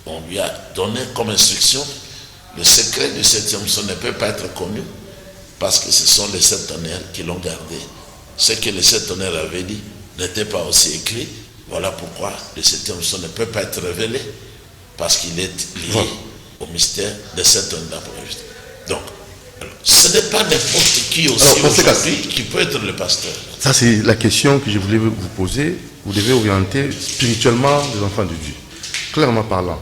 on lui a donné comme instruction, le secret du septième son ne peut pas être connu parce que ce sont les 7 tonnerres qui l'ont gardé. Ce que les 7 tonnerres avaient dit n'était pas aussi écrit. Voilà pourquoi le septième son ne peut pas être révélé parce qu'il est lié au mystère des 7 tonnerres. Donc, ce n'est pas n'importe qui aussi aujourd'hui qui peut être le pasteur. Ça, c'est la question que je voulais vous poser. Vous devez orienter spirituellement les enfants de Dieu. Clairement parlant,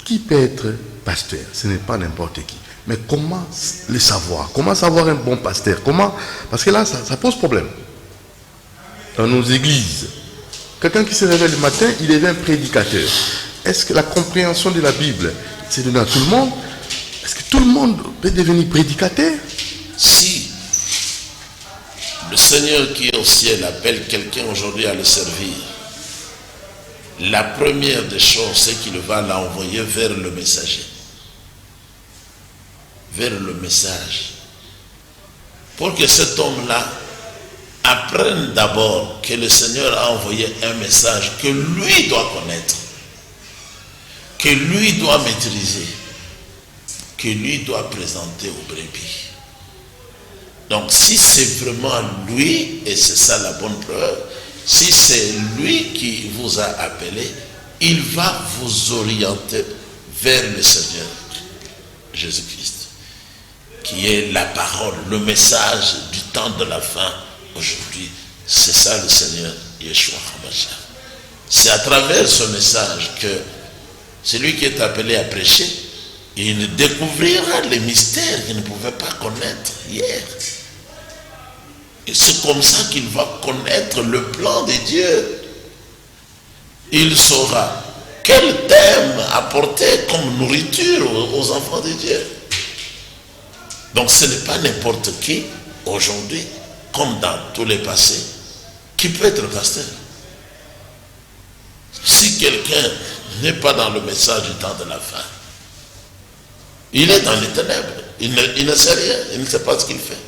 qui peut être pasteur? Ce n'est pas n'importe qui. Mais comment le savoir? Comment savoir un bon pasteur? Comment? Parce que là, ça pose problème. Dans nos églises, quelqu'un qui se réveille le matin, il devient prédicateur. Est-ce que la compréhension de la Bible, c'est donné à tout le monde? Est-ce que tout le monde peut devenir prédicateur? Si le Seigneur qui est au ciel appelle quelqu'un aujourd'hui à le servir, la première des choses, c'est qu'il va l'envoyer vers le messager. Vers le message. Pour que cet homme-là apprenne d'abord que le Seigneur a envoyé un message que lui doit connaître, que lui doit maîtriser, que lui doit présenter aux brebis. Donc si c'est vraiment lui, et c'est ça la bonne preuve, si c'est lui qui vous a appelé, il va vous orienter vers le Seigneur Jésus-Christ, qui est la parole, le message du temps de la fin aujourd'hui. C'est ça le Seigneur Yeshua HaMashiach. C'est à travers ce message que celui qui est appelé à prêcher, il découvrira les mystères qu'il ne pouvait pas connaître hier. Et c'est comme ça qu'il va connaître le plan de Dieu. Il saura quel thème apporter comme nourriture aux enfants de Dieu. Donc ce n'est pas n'importe qui aujourd'hui, comme dans tous les passés, qui peut être pasteur. Si quelqu'un n'est pas dans le message du temps de la fin, il est dans les ténèbres, il ne sait rien, il ne sait pas ce qu'il fait.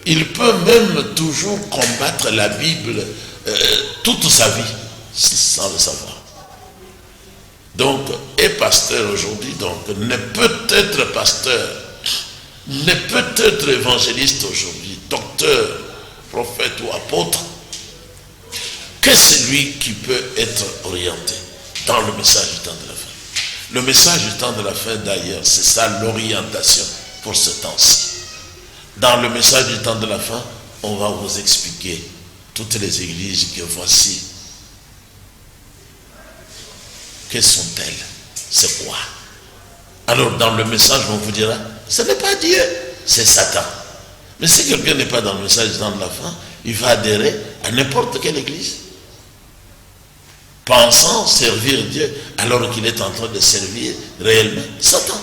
Il peut même toujours combattre la Bible toute sa vie, sans le savoir. Donc, est pasteur aujourd'hui, donc ne peut être pasteur, ne peut être évangéliste aujourd'hui, docteur, prophète ou apôtre, que celui qui peut être orienté dans le message du temps de la fin. Le message du temps de la fin d'ailleurs, c'est ça l'orientation pour ce temps-ci. Dans le message du temps de la fin, on va vous expliquer toutes les églises que voici. Quelles sont-elles? C'est quoi? Alors dans le message, on vous dira, ce n'est pas Dieu, c'est Satan. Mais si quelqu'un n'est pas dans le message du temps de la fin, il va adhérer à n'importe quelle église, pensant servir Dieu alors qu'il est en train de servir réellement Satan.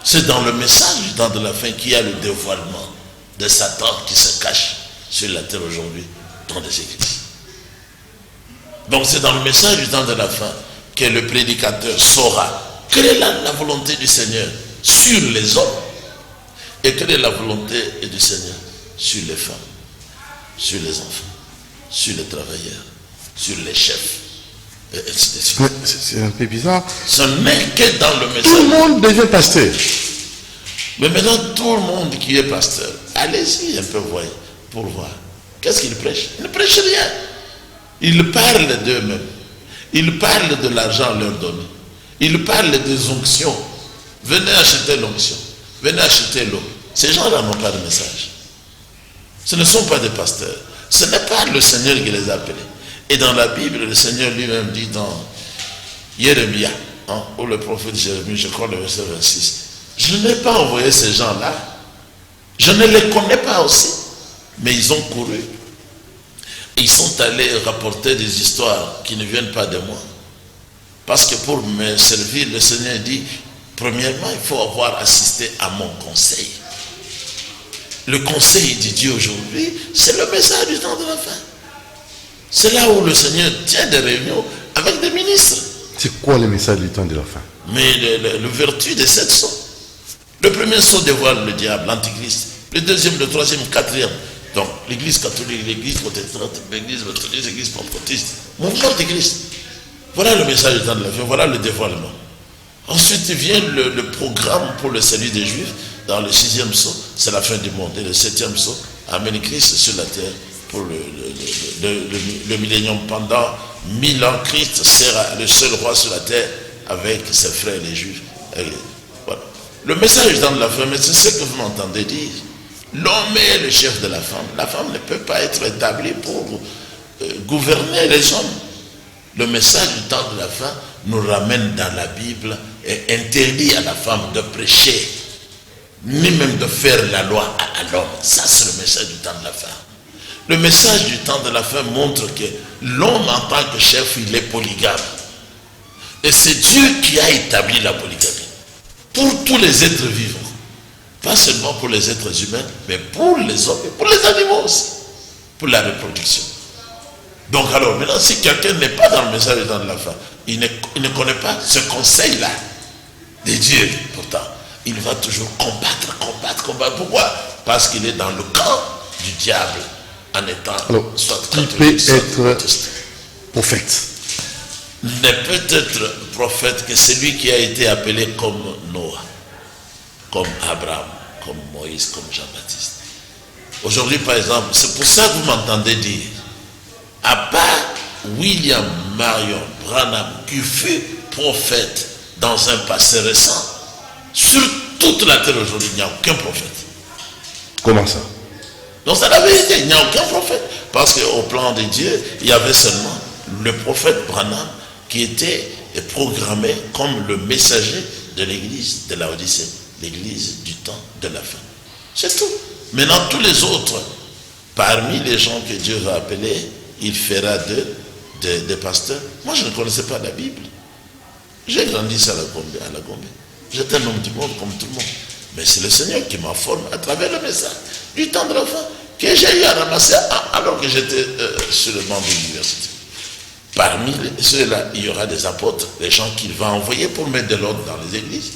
C'est dans le message du temps de la fin qu'il y a le dévoilement de Satan qui se cache sur la terre aujourd'hui dans les églises. Donc c'est dans le message du temps de la fin que le prédicateur saura quelle est la volonté du Seigneur sur les hommes et quelle est la volonté du Seigneur sur les femmes, sur les enfants, sur les travailleurs, sur les chefs. C'est un peu bizarre. Ce n'est que dans le message. Tout le monde devient pasteur. Mais maintenant, tout le monde qui est pasteur, allez-y un peu voir, pour voir. Qu'est-ce qu'il prêche? Il ne prêche rien. Il parle d'eux-mêmes. Il parle de l'argent leur donné. Il parle des onctions. Venez acheter l'onction. Venez acheter l'eau. Ces gens-là n'ont pas de message. Ce ne sont pas des pasteurs. Ce n'est pas le Seigneur qui les a appelés. Et dans la Bible, le Seigneur lui-même dit dans Jérémie, ou le prophète Jérémie, je crois le verset 26, je n'ai pas envoyé ces gens-là, je ne les connais pas aussi, mais ils ont couru. Et ils sont allés rapporter des histoires qui ne viennent pas de moi. Parce que pour me servir, le Seigneur dit, premièrement, il faut avoir assisté à mon conseil. Le conseil de Dieu aujourd'hui, c'est le message du temps de la fin. C'est là où le Seigneur tient des réunions avec des ministres. C'est quoi le message du temps de la fin? Mais le vertu des 7 sceaux. Le premier sceau dévoile le diable, l'antichrist. Le deuxième, le troisième, le quatrième. Donc, l'église catholique, l'église protestante, l'église méthodiste, l'église pentecôtiste. Mouvement de Christ. Voilà le message du temps de la fin, voilà le dévoilement. Ensuite vient le programme pour le salut des Juifs. Dans le 6e psaume, c'est la fin du monde. Et le 7e psaume amène Christ sur la terre pour le millénium. Pendant 1000 ans, Christ sera le seul roi sur la terre avec ses frères les Juifs. Voilà. Le message dans la fin, mais c'est ce que vous m'entendez dire. L'homme est le chef de la femme. La femme ne peut pas être établie pour gouverner les hommes. Le message du temps de la fin nous ramène dans la Bible et interdit à la femme de prêcher, ni même de faire la loi à l'homme. Ça, c'est le message du temps de la fin. Le message du temps de la fin montre que l'homme en tant que chef, il est polygame. Et c'est Dieu qui a établi la polygamie. Pour tous les êtres vivants. Pas seulement pour les êtres humains, mais pour les hommes et pour les animaux aussi. Pour la reproduction. Donc alors, maintenant, si quelqu'un n'est pas dans le message du temps de la fin, il ne connaît pas ce conseil-là de Dieu, pourtant, il va toujours combattre. Pourquoi? Parce qu'il est dans le camp du diable, en étant alors, soit qui peut être prophète? Ne peut être prophète que celui qui a été appelé comme Noah, comme Abraham, comme Moïse, comme Jean-Baptiste. Aujourd'hui, par exemple, c'est pour ça que vous m'entendez dire, à part William Marion Branham, qui fut prophète dans un passé récent, sur toute la terre aujourd'hui, il n'y a aucun prophète. Comment ça? Donc c'est la vérité, il n'y a aucun prophète. Parce qu'au plan de Dieu, il y avait seulement le prophète Branham qui était programmé comme le messager de l'église de Laodicée, l'église du temps de la fin. C'est tout. Maintenant, tous les autres, parmi les gens que Dieu va appeler, il fera des pasteurs. Moi, je ne connaissais pas la Bible. J'ai grandi à la Gombe. J'étais un homme du monde comme tout le monde. Mais c'est le Seigneur qui m'a formé à travers le message du temps de la fin que j'ai eu à ramasser alors que j'étais sur le banc de l'université. Parmi ceux-là, il y aura des apôtres, des gens qu'il va envoyer pour mettre de l'ordre dans les églises.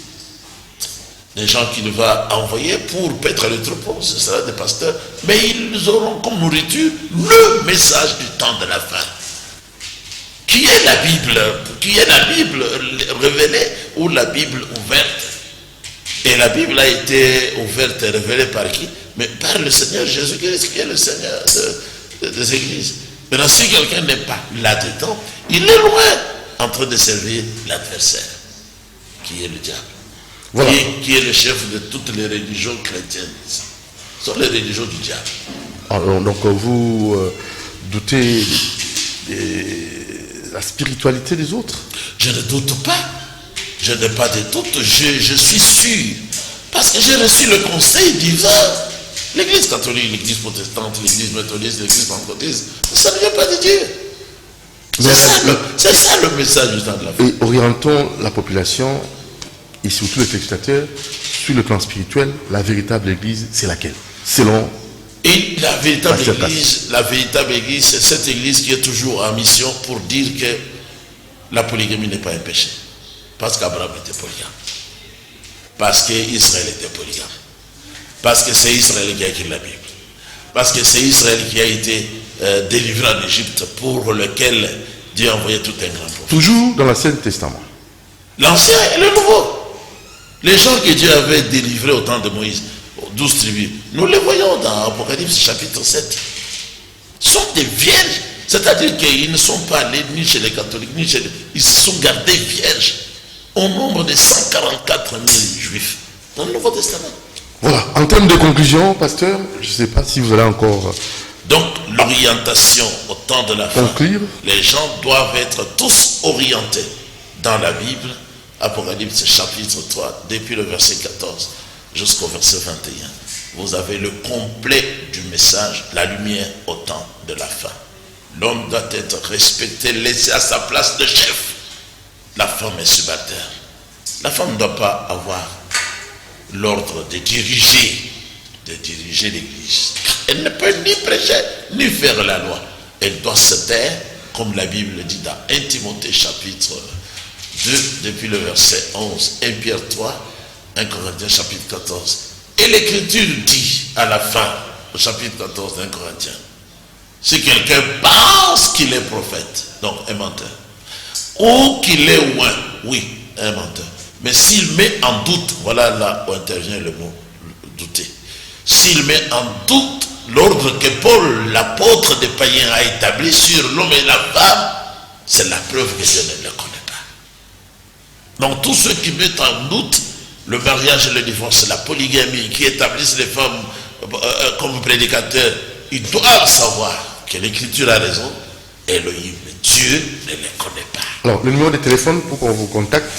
Des gens qu'il va envoyer pour paître le troupeau, ce sera des pasteurs. Mais ils auront comme nourriture le message du temps de la fin. Qui est la Bible révélée ou la Bible ouverte? Et la Bible a été ouverte et révélée par qui? Mais par le Seigneur Jésus-Christ, qui est le Seigneur des églises. Maintenant, si quelqu'un n'est pas là-dedans, il est loin en train de servir l'adversaire, qui est le diable. Voilà. Qui est le chef de toutes les religions chrétiennes. Ce sont les religions du diable. Alors, donc vous doutez de la spiritualité des autres? Je ne doute pas. Je n'ai pas de doute. Je suis sûr. Parce que j'ai reçu le conseil divin. L'église catholique, l'église protestante, l'église méthodiste, l'église pentecôtiste, ça ne vient pas de Dieu. C'est ça le message du temps de la fin. Et orientons la population, et surtout les téléspectateurs, sur le plan spirituel, la véritable église, c'est laquelle? Selon... Et la véritable église, c'est cette église qui est toujours en mission pour dire que la polygamie n'est pas un péché. Parce qu'Abraham était polygame. Parce qu'Israël était polygame. Parce que c'est Israël qui a écrit la Bible. Parce que c'est Israël qui a été délivré en Égypte, pour lequel Dieu a envoyé tout un grand prophète. Toujours dans l'Ancien Testament. L'Ancien et le Nouveau. Les gens que Dieu avait délivrés au temps de Moïse, aux 12 tribus, nous les voyons dans Apocalypse chapitre 7. Sont des vierges. C'est-à-dire qu'ils ne sont pas allés ni chez les catholiques, ni chez les... Ils se sont gardés vierges au nombre de 144 000 juifs dans le Nouveau Testament. Voilà. En termes de conclusion, pasteur, je ne sais pas si vous allez encore... Donc, l'orientation au temps de la fin, conclure. Les gens doivent être tous orientés dans la Bible. Apocalypse chapitre 3, depuis le verset 14 jusqu'au verset 21. Vous avez le complet du message, la lumière au temps de la fin. L'homme doit être respecté, laissé à sa place de chef. La femme est subalterne. La femme ne doit pas avoir l'ordre de diriger l'église. Elle ne peut ni prêcher, ni faire la loi. Elle doit se taire, comme la Bible dit dans 1 Timothée chapitre 2, depuis le verset 11, 1 Pierre 3, 1 Corinthiens chapitre 14. Et l'Écriture dit à la fin, au chapitre 14 d'un Corinthien, si quelqu'un pense qu'il est prophète, donc un menteur, ou qu'il est loin, oui, un menteur. Mais s'il met en doute, voilà là où intervient le mot douter. S'il met en doute l'ordre que Paul, l'apôtre des païens, a établi sur l'homme et la femme, c'est la preuve que Dieu ne le connaît pas. Donc tous ceux qui mettent en doute le mariage et le divorce, la polygamie, qui établissent les femmes comme prédicateurs, ils doivent savoir que l'Écriture a raison. Elohim, Dieu ne les connaît pas. Alors, le numéro de téléphone pour qu'on vous contacte?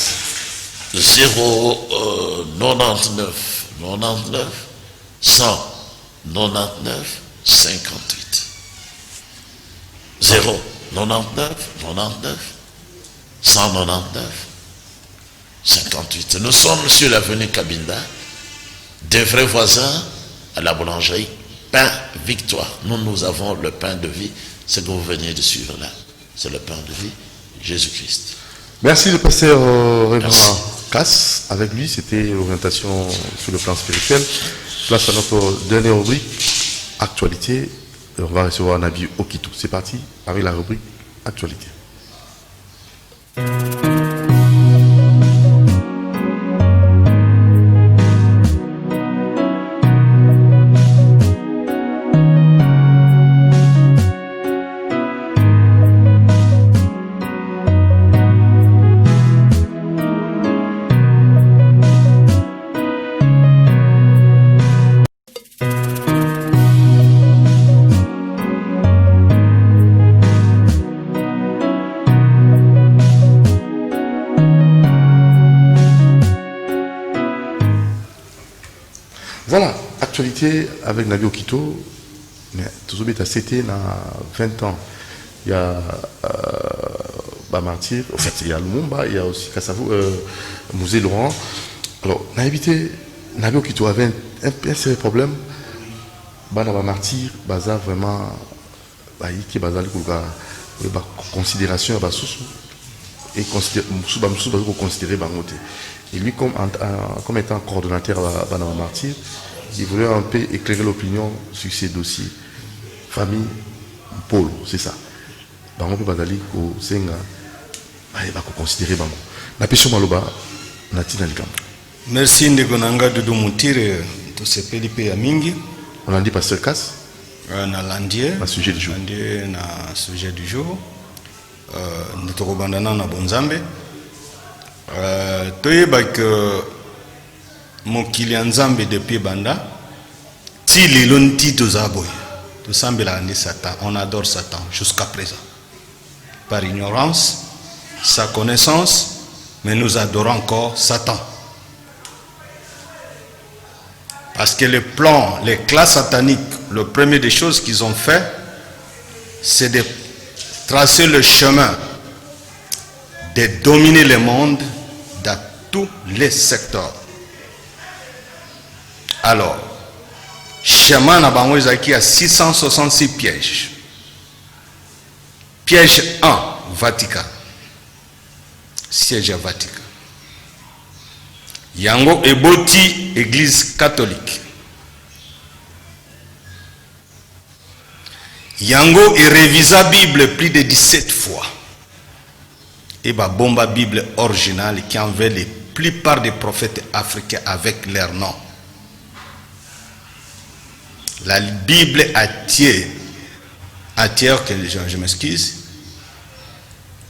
099 99 199 58. 099 99 199 58. Nous sommes sur l'avenue Kabinda, des vrais voisins à la boulangerie Pain Victoire. Nous avons le pain de vie. Ce que vous venez de suivre là, c'est le pain de vie, Jésus-Christ. Merci le pasteur Révérend Casse. Avec lui, c'était l'orientation sur le plan spirituel. Place à notre dernière rubrique, actualité. Et on va recevoir Nabi Okito. C'est parti avec la rubrique actualité. Voilà, actualité avec Nabi Okito. Mais tout ça, c'était dans 20 ans. Il y a Martyr, en fait, il y a Lumumba, il y a aussi Kassavou, Musée Laurent. Alors, Nabi Okito avait un sérieux problème. Martyr, Baza vraiment, qui Baza, considération, et considérer Bangote. Et lui, comme étant coordonnateur à Martyr, il voulait un peu éclairer l'opinion sur ces dossiers. Famille, Paul, c'est ça. Bango peut bazali ko senga, va considérer Bango. La question maloba, Natina Likam. Merci Ndegonanga Doudou Moutire, tout ce Felipe Amingi. On a dit pasteur Casse. Na landier. Na sujet du jour. Landier na sujet du jour. Notre bandana na bonzambe. Toyeba que mokili nzambe depuis banda ti lelo ti tozaboy to sambela ni Satan, on adore Satan jusqu'à présent par ignorance, sa connaissance, mais nous adorons encore Satan parce que le plan, les classes sataniques, le premier des choses qu'ils ont fait, c'est de tracer le chemin de dominer le monde dans tous les secteurs. Alors, chemin na bango ezaki à 666 pièges. Piège 1, Vatican. Siège à Vatican. Yango eboti église catholique. Yango et révisa Bible plus de 17 fois. Et ba bomba Bible originale qui enlevait les plupart des prophètes africains avec leur nom. La Bible atière que je m'excuse,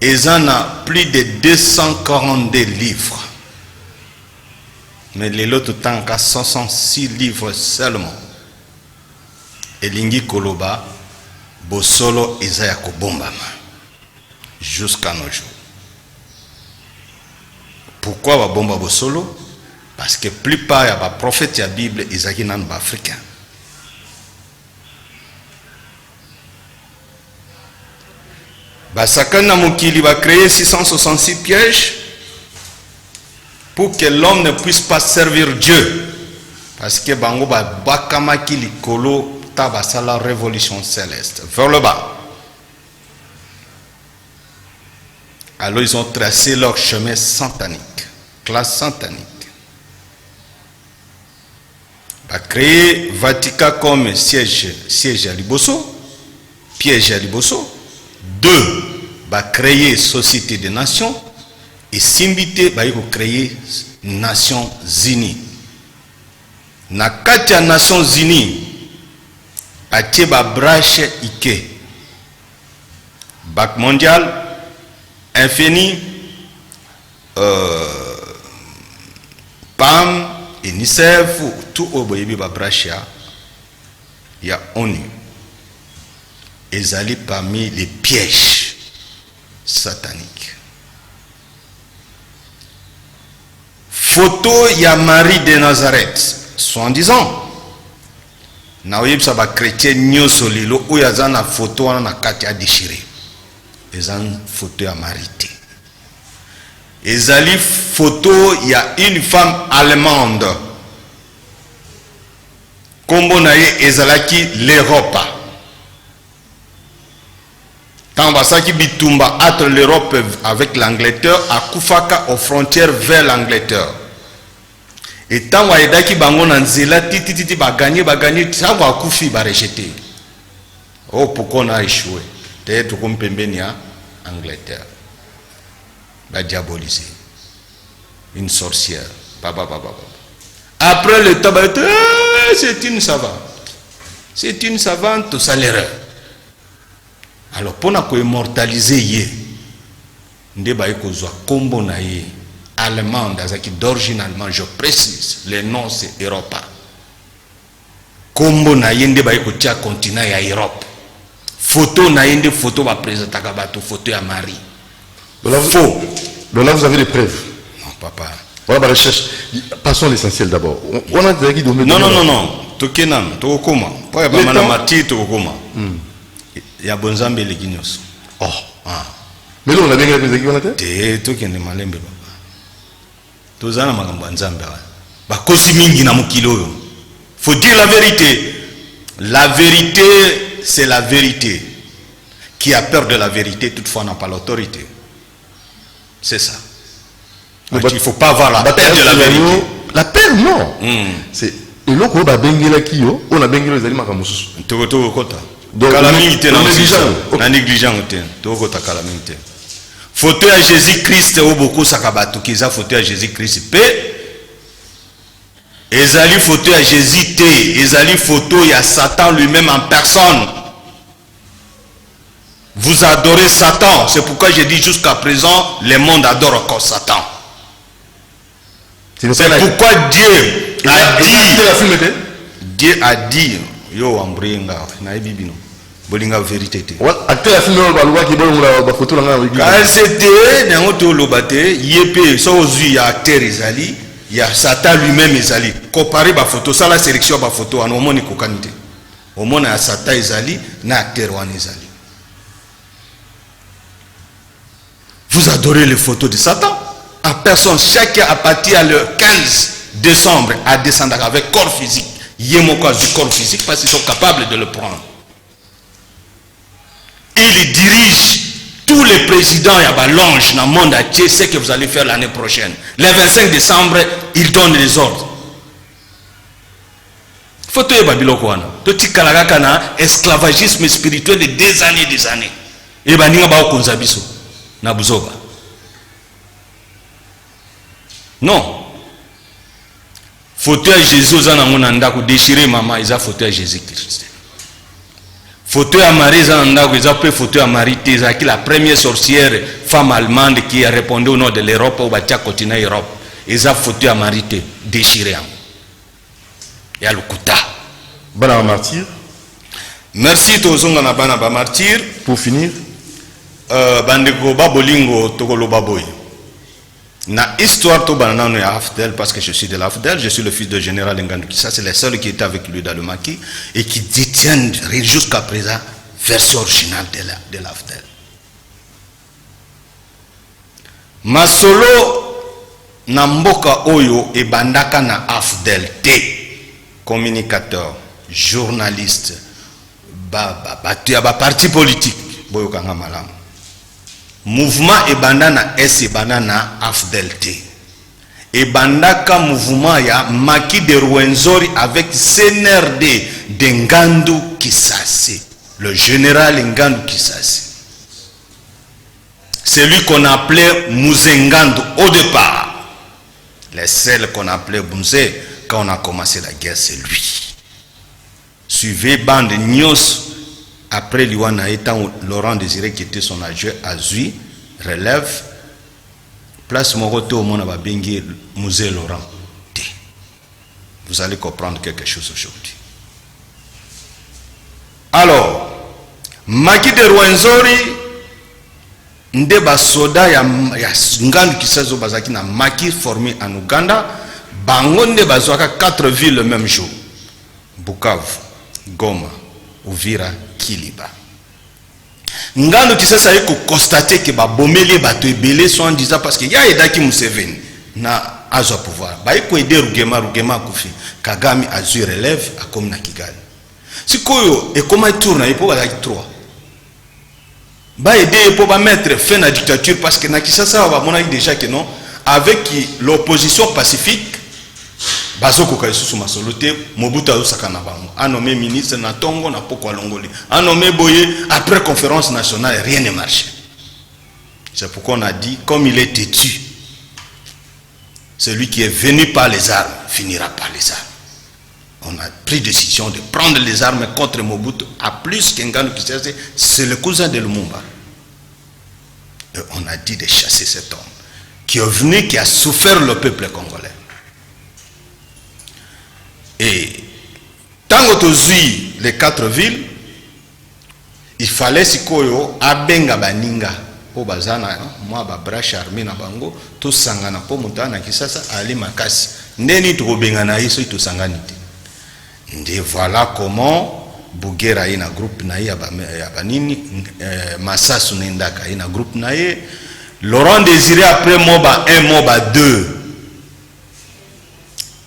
ils en a plus de 242 livres. Mais les autres temps qu'à 66 livres seulement. Et Lingi Koloba, Bosolo Isaiah Kobombama. Jusqu'à nos jours. Pourquoi va bomba Bosolo? Parce que plupart des prophètes de la Bible, ils sont africains. Basakana Mokili va créer 666 pièges pour que l'homme ne puisse pas servir Dieu. Parce que Bango va bakama kili kolo tabasa la révolution céleste vers le bas. Alors ils ont tracé leur chemin satanique, classe satanique. Va créer Vatican comme siège à Liboso, piège à Liboso. 2, va créer Société des Nations. et simbité ba ko créer Nations Unies. Na katia Nations Unies atie ba branche ike Banque mondiale, Infini, PAM, UNICEF, tout au boyebi ba branche il y a ONU. Ils allaient parmi les pièges sataniques. Photo il y a Marie de Nazareth, soi-disant. Na oyeb sa ba chrétien nyoso lilo ou ya zana photo wana na kati a déchiré. Ezan photo ya Marité. Ezali photo il y a une femme allemande. Kombo na ye ezalaki l'Europe. Tant basaki bitumba entre l'Europe avec l'Angleterre à Koufaka aux frontières vers l'Angleterre. Et tant waidaki bango na nzela titi ba gagner tant wa kufi ba rejeter. Oh pourquoi on a échoué? Peut-être comme pembeni à Angleterre. Ba diaboliser. Une sorcière. Après le temps, c'est une savante. C'est une savante au salaire. Alors pour nous immortaliser yé, ndé ba ekozwa kombo na yé allemand d'origine allemand, je précise, le nom c'est Europa. Kombo na yé ndé ba ekotia continent ya Europe. Photo na yé ndé photo ba présenter kabato photo ya Marie. Faux. Donc là vous avez des preuves. Non papa. Voilà la recherche. Passons à l'essentiel d'abord. On a dit non. Tokenam, tokoma. Pas ya ba mana martyr tokoma. Il y a bonzambe les guignos. Oh. Mais là on a bien regardé les guignos. Te tokende malembe papa. Tozana makambo nzambe. Ba kosi mingi na mokilo yo. Faut dire la vérité. La vérité, c'est la vérité. Qui a peur de la vérité toutefois n'a pas l'autorité. C'est ça. Il ne faut pas avoir la peur de la vérité. La peur, non. C'est. Et là, on a bengela kio, on a bengela les aliments comme ça. Toko kota. Calamité na négligent te. Toko kota calamité. Photo à Jésus-Christ au beaucoup sakabato qui a photo à Jésus-Christ pe. Ezali photo à Jésus te. Ezali photo il y a Satan lui-même en personne. Vous adorez Satan. C'est pourquoi j'ai dit jusqu'à présent, le monde adore encore Satan. C'est pourquoi Dieu a dit. Dieu a dit. Yo ambringa na bibino. Bolinga vérité. Quand c'était dans auto lobate, yepé so ozu ya terre ezali, ya Satan lui-même ezali. Comparé ba photo, ça la sélection ba photo en omoni kokanite. Omona ya Satan ezali na terre wan ezali. Vous adorez les photos de Satan. À personne, chacun à partir le 15 décembre à descendre avec corps physique. Yémoko du corps physique parce qu'ils sont capables de le prendre. Il dirige tous les présidents et à l'ange dans le monde entier, ce que vous allez faire l'année prochaine. Le 25 décembre, il donne les ordres. Photo et Babiloko wana. Toti kalagaka na esclavagisme spirituel de des années. Et baninga ba okonzabiso. Na buzoba. Non. Photo à Jésus za na ngona ndako déchirer maman, ils a photo à Jésus-Christ. Photo à Marie za na ndako, ils a pris photo à Marie Thérèse qui la première sorcière femme allemande qui a répondu au nom de l'Europe au batia continent Europe. Ils a photo à Marie déchirée. Et à l'Ukuta. Bana martyr. Merci tozonga na bana ba martyr. Pour finir. Bandeko babolingo tokolo baboy. Na histoire to banana ya Afdel parce que je suis de l'Afdel, je suis le fils de général Ngandu. Ça c'est le seul qui était avec lui dans le maquis et qui détient jusqu'à présent version originale de l'Afdel. Masolo na mboka oyo e bandaka na Afdel te communicateur, journaliste, tu as parti politique boyoka nga malamu. Mouvement ebanda na S ebanda na Afdelté. Ebandaka mouvement ya Maki de Rwenzori avec CNRD de Ngandu Kisase. Le général Ngandu Kisase. celui qu'on appelait Muzengandu au départ. Les seuls qu'on appelait Bunze, quand on a commencé la guerre, c'est lui. Suivez bande Nyos, après Liwana étant Laurent Désiré qui était son adjoint à Zui, relève, place Moroto au monde à Bengi, Musée Laurent. Vous allez comprendre quelque chose aujourd'hui. Alors, Maki de Rwenzori, Ndeba Soda ya Ngandu Kisazo Bazaki na Maki formé en Ouganda, Bango Ndeba Zoaka 4 villes le même jour. Bukavu, Goma, Uvira, Kiliba. Ngandu Kisasa yeko constater que ba bomeli bato ebele sont en disant parce que ya edaki Museveni na azwa pouvoir. Ba yeko aider Rugema kufi. Kagame a eu relève à comme na Kigali. Si koyo et comment tourne il faut aller 3. Ba aider pour ba mettre fin à la dictature parce que na Kisasa va mona déjà que non avec l'opposition pacifique bazoko ka isusu masolote Mobutu azosaka na bango a nommé ministre na Tongo na Poko Longoli a nommé Boye après conférence nationale rien ne marche. C'est pourquoi on a dit comme il est têtu, celui qui est venu par les armes finira par les armes. On a pris décision de prendre les armes contre Mobutu à plus qu'Ngandu Kisese, c'est le cousin de Lumumba. Et on a dit de chasser cet homme qui est venu, qui a souffert le peuple congolais. Et tant que tu les 4 villes, il fallait sikoyo abenga baninga po bazana moi ba brache armée na bango to sangana po mutana Kisasa ali makasi ndeni to benga na iso to sangani. Et voilà comment Bougera ina groupe na ya banini Massasu Nendaka ina groupe na ye Laurent Désiré après Moba 1 Moba 2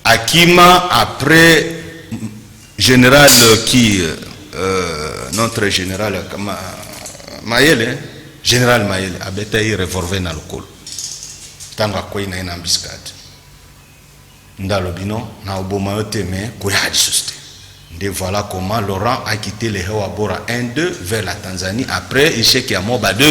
Akima après général qui notre général Mayele général Mayele abetayi revolver na lokolo tanga ko ina embuscade ndalo bino na oboma yote mais ko ya juste. Et voilà comment Laurent a quitté les Hewabora 1-2 vers la Tanzanie après échec à Moba 2.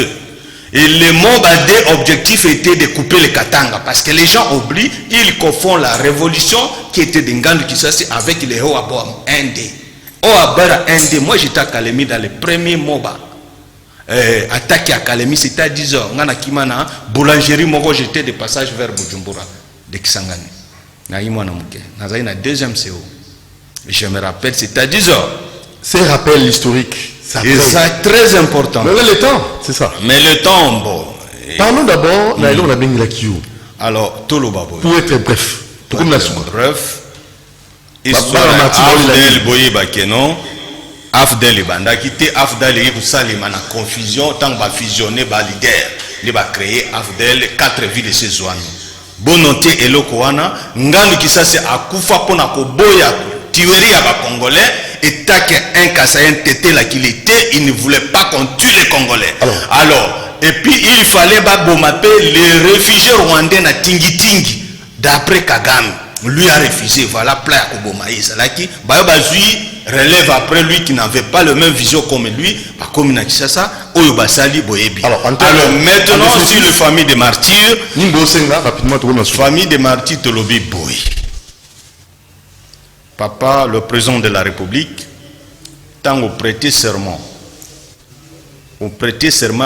Et le Moba 2 objectif était de couper le Katanga parce que les gens oublient, ils confondent la révolution qui était de Ngandu Kisasi avec les Hewabora 1-2. Hewabora 1-2, moi j'étais à Kalemi dans le premier Moba. Attaqué à Kalemi, c'était à 10h. On a Kimana, boulangerie, moi j'étais de passage vers Bujumbura, de Kisangani. Nazaï na deuxième CO. Je me rappelle, c'était à 10h. C'est un rappel historique. Et ça est très important. Mais le temps, c'est ça. Mais le temps, bon. Parlons d'abord de la Bengi la Kiou. Alors, tout le babo. Pour être bref. Pour comme la soupe. Bref. Histoire Afdel Boye Bakeno. Afdel Banda qui était Afdel et Salima na confusion. Tant que va fusionner, va leader. Il va créer Afdel 4 villes de ces zones. Bononté et Lokoana. Ngandu Kisasi a Koufa Pona Koboya. Tuerie à Congolais et tac un Kassayen tété là qu'il était, il ne voulait pas qu'on tue les Congolais. Alors et puis il fallait bombarder les réfugiés rwandais na Tingi d'après Kagame. Lui a refusé, voilà plein à Kobomaïs. Là qui Bazui relève après lui qui n'avait pas le même vision comme lui, comme Nakisasa, Oyobasali Boyebi. Alors maintenant sur la famille des martyrs, famille des martyrs Tolobi Boy. Papa, le président de la République, tant au prêter serment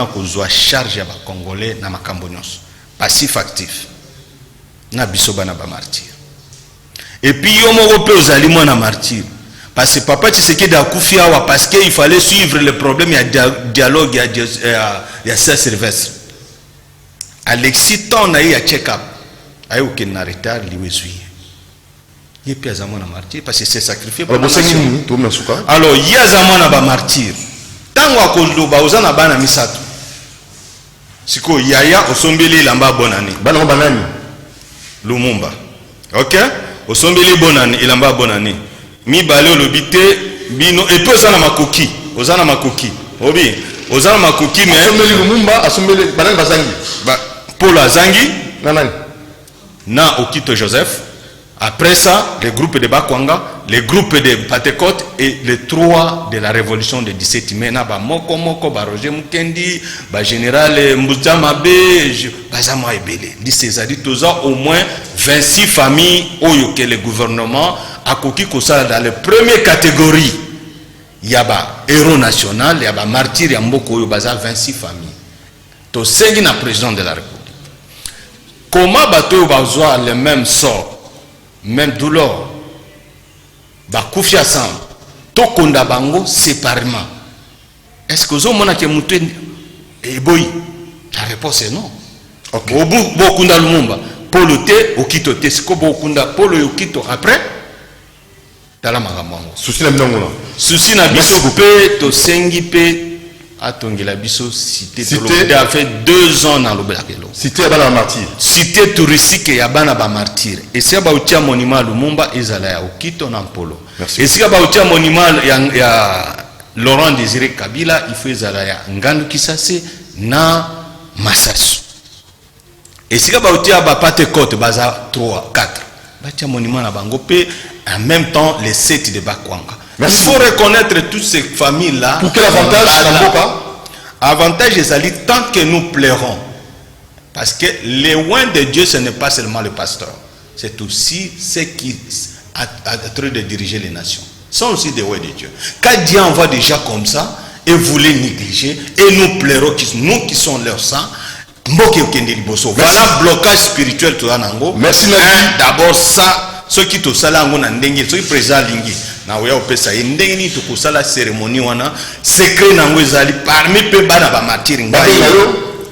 qu'on soit chargé à Congolais na Makambonyos, passif actif, na bisoba na ba martyr. Et puis yomo européen aux aliments na martyr, parce que papa tu sais qu'il y a Koufiawa parce qu'il fallait suivre le problème, il y a dialogue, il y a ça Sylvestre. Alexis ton a eu à check-up, a eu aucun retard lui. Il y a un martyr parce que c'est sacrifié pour la nation. Alors il y a un martyr. Tant qu'on a besoin de bana misato. Siko yaya osombeli lamba bonani. Bana banani. Lumumba. OK? Osombeli bonani ilamba bonani. Mi balé lobité bino et peu osana makoki. Osana makoki. Obi, osana makoki mais osombeli Lumumba, osombeli banani bazangi. Ba Paul Azangi, nanani. Na Okito Joseph. Après ça, les groupes de Bakwanga, les groupes de Pentecôte et les 3 de la révolution de 17 mai. Na ba moko moko ba Roger Mukendi, ba général Mbouza Mabe, bazama ebele. C'est-à-dire toza au moins 26 familles oyo que le gouvernement a koki kosala dans les premières catégories. Yaba héros national, yaba martyr ya mboko oyo baza 26 familles. To sengi na président de la République. Comment bateau bazwa le même sort, même douleur? Bakoufi ensemble, tokonda bango séparément. Est-ce que vous avez monté et boy? La réponse est non. Ok. Bokunda Lumumba, Polo te, okito te, siko bokunda Polo yokito après. Tala magamongo. Souci na binongo na. Souci na biso pe to sengi pe atongela biso cité. Cité a fait 2 ans dans l'Obelakelo. Cité abana martyr. Cité touristique ya bana ba martyr. Et si ba utia monument Lumumba ezala ya okito na Polo. Et si ba utia monument ya Laurent Désiré Kabila, il faut ezala ya Ngandu Kisase na Masasu. Et si ba utia ba Pentecôte baza 3 4. Ba utia monument na bango pe en même temps les 7 de Bakwanga. Merci. Il faut reconnaître toutes ces familles là. Pour quel avantage avantage les alliés tant que nous plairons. Parce que les loin de Dieu, ce n'est pas seulement le pasteur. C'est aussi ceux qui a train de diriger les nations. Ce sont aussi des loin de Dieu. Quand Dieu envoie des gens comme ça, et vous les négligez, et nous plairons, nous qui sommes leur sang, voilà blocage spirituel tout nango. Merci. D'abord ça, ceux qui te salango nandenge, ceux qui présent lingi. Na oya opesa ndenge ni tukosala cérémonie wana secret nango ezali parmi pe bana ba martyr ngai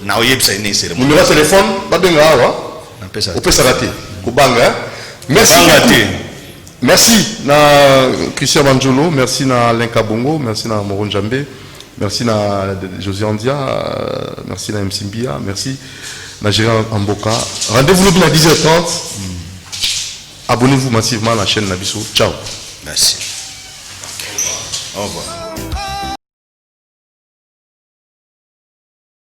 na oyebisa ine cérémonie. Numéro téléphone babenga awa. Na pesa. Opesa raté. Kubanga. Merci. Merci na Christian Manjolo, merci na Alain Kabongo, merci na Moron Jambe, merci na José Andia, merci na Msimbia, merci na Gérard Amboka. Rendez-vous le à 10h30. Abonnez-vous massivement à la chaîne Nabiso. Ciao. Merci. Au revoir.